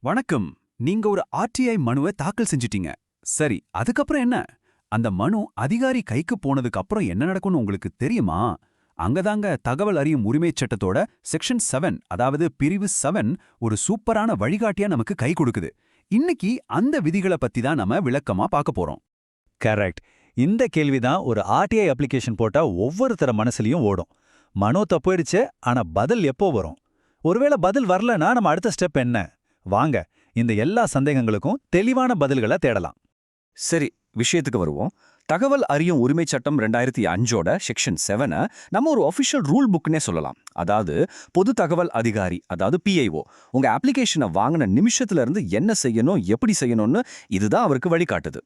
வணக்கம். நீங்க ஒரு ஆர்டிஐ மனுவை தாக்கல் செஞ்சிட்டீங்க. சரி, அதுக்கப்புறம் என்ன? அந்த மனு அதிகாரி கைக்கு போனதுக்கு அப்புறம் என்ன நடக்கும்னு உங்களுக்கு தெரியுமா? அங்கதாங்க தகவல் அறியும் உரிமைச் சட்டத்தோட செக்ஷன் 7, அதாவது பிரிவு 7 ஒரு சூப்பரான வழிகாட்டியா நமக்கு கை கொடுக்குது. இன்னைக்கு அந்த விதிகளை பத்தி தான் நம்ம விளக்கமா பார்க்க போறோம். கரெக்ட். இந்த கேள்விதான் ஒரு ஆர்டிஐ அப்ளிகேஷன் போட்டா ஒவ்வொருத்தர மனசுலயும் ஓடும். மனோ தப்போயிடுச்சு, ஆனா பதில் எப்போ வரும்? ஒருவேளை பதில் வரலனா நம்ம அடுத்த ஸ்டெப் என்ன? வாங்க, இந்த எல்லா சந்தேகங்களுக்கும் தெளிவான பதில்களை தேடலாம். சரி, விஷயத்துக்கு வருவோம். தகவல் அறியும் உரிமை சட்டம் 2005ஓட செக்ஷன் 7 நம்ம ஒரு ஒஃபிஷியல் ரூல் புக்னே சொல்லலாம். அதாவது பொது தகவல் அதிகாரி, அதாவது பிஐஓ, உங்க அப்ளிகேஷனை வாங்கின நிமிஷத்துல இருந்து என்ன செய்யணும், எப்படி செய்யணும்னு இதுதான் அவருக்கு வழிகாட்டுது.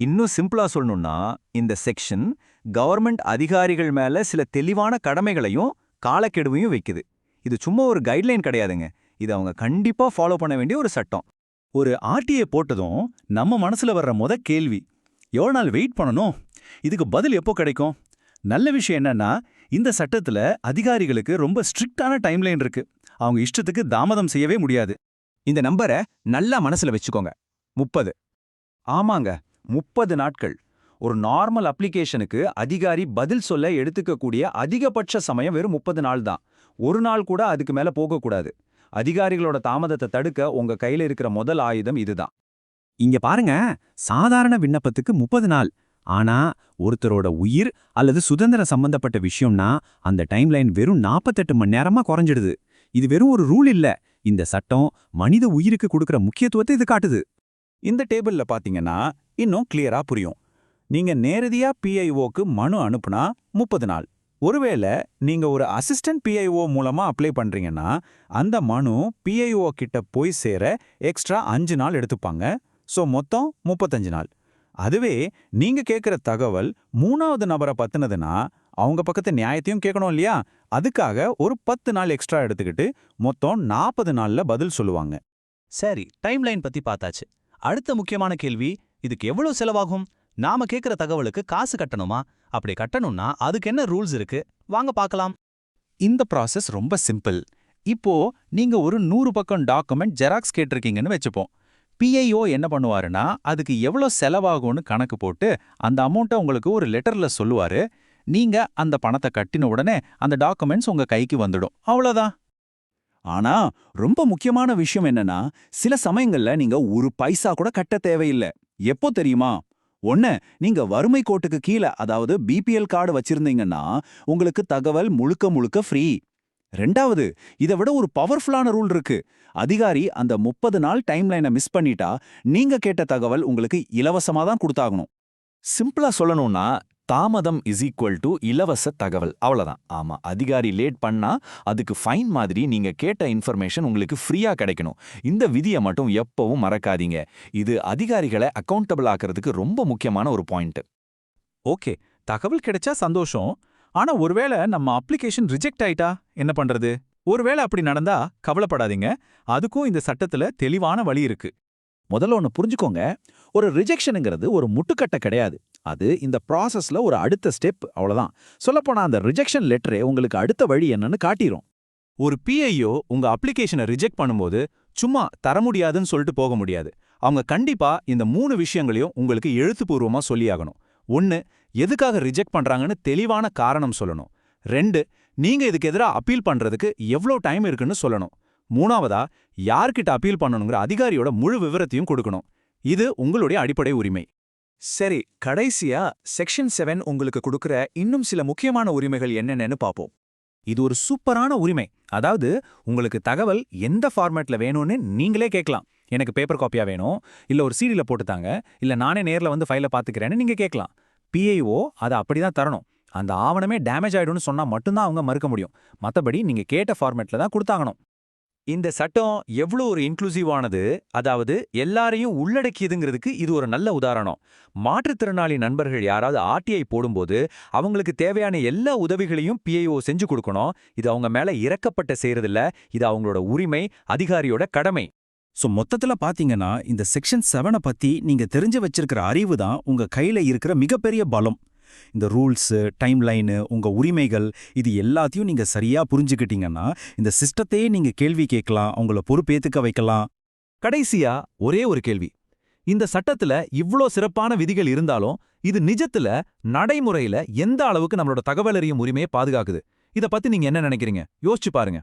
இன்னும் சிம்பிளா சொல்லணும்னா, இந்த செக்ஷன் கவர்மெண்ட் அதிகாரிகள் மேல சில தெளிவான கடமைகளையும் காலக்கெடுவையும் வைக்குது. இது சும்மா ஒரு கைட்லைன் கிடையாதுங்க. இது அவங்க கண்டிப்பா ஃபாலோ பண்ண வேண்டிய ஒரு சட்டம். ஒரு ஆர்டிஐ போட்டதும் நம்ம மனசுல வர்ற கேள்வி, எவ்வளோ நாள் வெயிட் பண்ணணும்? இதுக்கு பதில் எப்போ கிடைக்கும்? நல்ல விஷயம் என்னன்னா, இந்த சட்டத்துல அதிகாரிகளுக்கு ரொம்ப ஸ்ட்ரிக்டான டைம்லைன் இருக்கு. அவங்க இஷ்டத்துக்கு தாமதம் செய்யவே முடியாது. இந்த நம்பரை நல்லா மனசுல வச்சுக்கோங்க. 30. ஆமாங்க, 30 நாட்கள். ஒரு நார்மல் அப்ளிகேஷனுக்கு அதிகாரி பதில் சொல்ல எடுத்துக்கக்கூடிய அதிகபட்ச சமயம் வெறும் 30 நாள் தான். ஒரு நாள் கூட அதுக்கு மேல போகக்கூடாது. அதிகாரிகளோட தாமதத்தை தடுக்க உங்க கையில இருக்கிற முதல் ஆயுதம் இதுதான். இங்க பாருங்க, சாதாரண விண்ணப்பத்துக்கு 30 நாள். ஆனா ஒருத்தரோட உயிர் அல்லது சுதந்திர சம்பந்தப்பட்ட விஷயம்னா அந்த டைம்லைன் வெறும் 48 மணி நேரமா குறைஞ்சிடுது. இது வெறும் ஒரு ரூல் இல்ல. இந்த சட்டம் மனித உயிருக்கு கொடுக்கிற முக்கியத்துவத்தை இது காட்டுது. இந்த டேபிள்ல பாத்தீங்கன்னா இன்னும் கிளியரா புரியும். நீங்க நேரடியா பிஐஓக்கு மனு அனுப்புனா 30 நாள். ஒருவேளை நீங்க ஒரு அசிஸ்டன்ட் பிஐஓ மூலமா அப்ளை பண்றீங்கன்னா அந்த மனு பிஐஓ கிட்ட போய் சேர எக்ஸ்ட்ரா 5 நாள் எடுத்துப்பாங்க. சோ மொத்தம் 35 நாள். அதுவே நீங்க கேட்கிற தகவல் 3வது நபரை பத்தினதுன்னா அவங்க பக்கத்து நியாயத்தையும் கேட்கணும் இல்லையா? அதுக்காக ஒரு 10 நாள் எக்ஸ்ட்ரா எடுத்துக்கிட்டு மொத்தம் 40 நாள்ல பதில் சொல்லுவாங்க. சரி, டைம்லைன் பத்தி பார்த்தாச்சு. அடுத்த முக்கியமான கேள்வி, இதுக்கு எவ்வளவு செலவாகும்? நாம கேட்கிற தகவலுக்கு காசு கட்டணுமா? அப்படி கட்டணும்னா அதுக்கு என்ன ரூல்ஸ் இருக்கு? வாங்க பார்க்கலாம். இந்த ப்ராசஸ் ரொம்ப சிம்பிள். இப்போ நீங்க ஒரு 100 பக்கம் டாக்குமெண்ட் ஜெராக்ஸ் கேட்டிருக்கீங்கன்னு வச்சுப்போம். பிஐஓ என்ன பண்ணுவாருன்னா, அதுக்கு எவ்வளோ செலவாகும்னு கணக்கு போட்டு அந்த அமௌண்ட்டை உங்களுக்கு ஒரு லெட்டர்ல சொல்லுவாரு. நீங்க அந்த பணத்தை கட்டின உடனே அந்த டாக்குமெண்ட்ஸ் உங்க கைக்கு வந்துடும். அவ்வளோதான். ஆனா ரொம்ப முக்கியமான விஷயம் என்னன்னா, சில சமயங்கள்ல நீங்க ஒரு பைசா கூட கட்ட தேவையில்லை. எப்போ தெரியுமா? ஒண்ணு, நீங்க வறுமை கோட்டுக்கு கீழே, அதாவது பிபிஎல் கார்டு வச்சிருந்தீங்கன்னா உங்களுக்கு தகவல் முழுக்க முழுக்க ஃப்ரீ. ரெண்டாவது, இதை விட ஒரு பவர்ஃபுல்லான ரூல் இருக்கு. அதிகாரி அந்த 30 நாள் டைம்லைனை மிஸ் பண்ணிட்டா நீங்க கேட்ட தகவல் உங்களுக்கு இலவசமா தான் கொடுத்தாகணும். சிம்பிளா சொல்லணும்னா, தாமதம் இஸ் ஈக்குவல் டு இலவச தகவல், அவ்வளவுதான். ஆமா, அதிகாரி லேட் பண்ணா அதுக்கு ஃபைன் மாதிரி நீங்க கேட்ட இன்ஃபர்மேஷன் உங்களுக்கு ஃப்ரீயா கிடைக்கணும். இந்த விதியை மட்டும் எப்பவும் மறக்காதீங்க. இது அதிகாரிகளை அக்கௌண்டபிள் ஆக்கிறதுக்கு ரொம்ப முக்கியமான ஒரு பாயிண்ட். ஓகே, தகவல் கிடைச்சா சந்தோஷம். ஆனா ஒருவேளை நம்ம அப்ளிகேஷன் ரிஜெக்ட் ஆயிட்டா என்ன பண்றது? ஒருவேளை அப்படி நடந்தா கவலைப்படாதீங்க. அதுக்கும் இந்த சட்டத்துல தெளிவான வழி இருக்கு. முதல்ல ஒன்று புரிஞ்சுக்கோங்க, ஒரு ரிஜெக்ஷனுங்கிறது ஒரு முட்டுக்கட்டை கிடையாது. அது இந்த ப்ராசஸ்ல ஒரு அடுத்த ஸ்டெப், அவ்வளவுதான். சொல்லப்போனா அந்த ரிஜெக்ஷன் லெட்டரே உங்களுக்கு அடுத்த வழி என்னன்னு காட்டிரும். ஒரு பிஐஓ உங்க அப்ளிகேஷனை ரிஜெக்ட் பண்ணும்போது சும்மா தர முடியாதுன்னு சொல்லிட்டு போக முடியாது. அவங்க கண்டிப்பா இந்த 3 விஷயங்களையும் உங்களுக்கு எழுத்துப்பூர்வமா சொல்லியாகணும். 1, எதுக்காக ரிஜெக்ட் பண்றாங்கன்னு தெளிவான காரணம் சொல்லணும். 2, நீங்க இதுக்கு எதிராக அப்பீல் பண்றதுக்கு எவ்வளோ டைம் இருக்குன்னு சொல்லணும். 3வதா, யார்கிட்ட அப்பீல் பண்ணணுங்கிற அதிகாரியோட முழு விவரத்தையும் கொடுக்கணும். இது உங்களுடைய அடிப்படை உரிமை. சரி, கடைசியா செக்ஷன் 7 உங்களுக்கு கொடுக்கிற இன்னும் சில முக்கியமான உரிமைகள் என்னென்னு பார்ப்போம். இது ஒரு சூப்பரான உரிமை. அதாவது உங்களுக்கு தகவல் எந்த ஃபார்மேட்ல வேணும்னு நீங்களே கேட்கலாம். எனக்கு பேப்பர் காப்பியா வேணும், இல்ல ஒரு சிடில போட்டுத்தாங்க, இல்ல நானே நேர்ல வந்து ஃபைலை பாத்துக்கிறேன்னு நீங்க கேட்கலாம். பிஐஓ அதை அப்படிதான் தரணும். அந்த ஆவணமே டேமேஜ் ஆயிடும்னு சொன்னா மட்டும்தான் அவங்க மறுக்க முடியும். மத்தபடி நீங்க கேட்ட ஃபார்மேட்ல தான் கொடுத்தாகணும். இந்த சட்டம் எவ்வளோ ஒரு இன்க்ளூசிவானது, அதாவது எல்லாரையும் உள்ளடக்கியதுங்கிறதுக்கு இது ஒரு நல்ல உதாரணம். மாற்றுத்திறனாளி நண்பர்கள் யாராவது ஆர்டிஐ போடும்போது அவங்களுக்கு தேவையான எல்லா உதவிகளையும் பிஐஓ செஞ்சு கொடுக்கணும். இது அவங்க மேல இறக்கப்பட்ட செய்யறதில்ல, இது அவங்களோட உரிமை, அதிகாரியோட கடமை. ஸோ மொத்தத்தில் பார்த்தீங்கன்னா இந்த செக்ஷன் 7 பத்தி நீங்க தெரிஞ்சு வச்சிருக்கிற அறிவு தான் உங்க கையில இருக்கிற மிகப்பெரிய பலம். இந்த ரூல்ஸு, டைம்லைனு, உங்க உரிமைகள், இது எல்லாத்தையும் நீங்க சரியா புரிஞ்சுக்கிட்டீங்கன்னா இந்த சிஸ்டத்தையே நீங்க கேள்வி கேட்கலாம், அவங்கள பொறுப்பேத்துக்க வைக்கலாம். கடைசியா ஒரே ஒரு கேள்வி. இந்த சட்டத்துல இவ்ளோ சிறப்பான விதிகள் இருந்தாலும் இது நிஜத்துல நடைமுறையில எந்த அளவுக்கு நம்மளோட தகவல் அறியும் உரிமையை பாதுகாக்குது? இத பத்தி நீங்க என்ன நினைக்கிறீங்க? யோசிச்சு பாருங்க.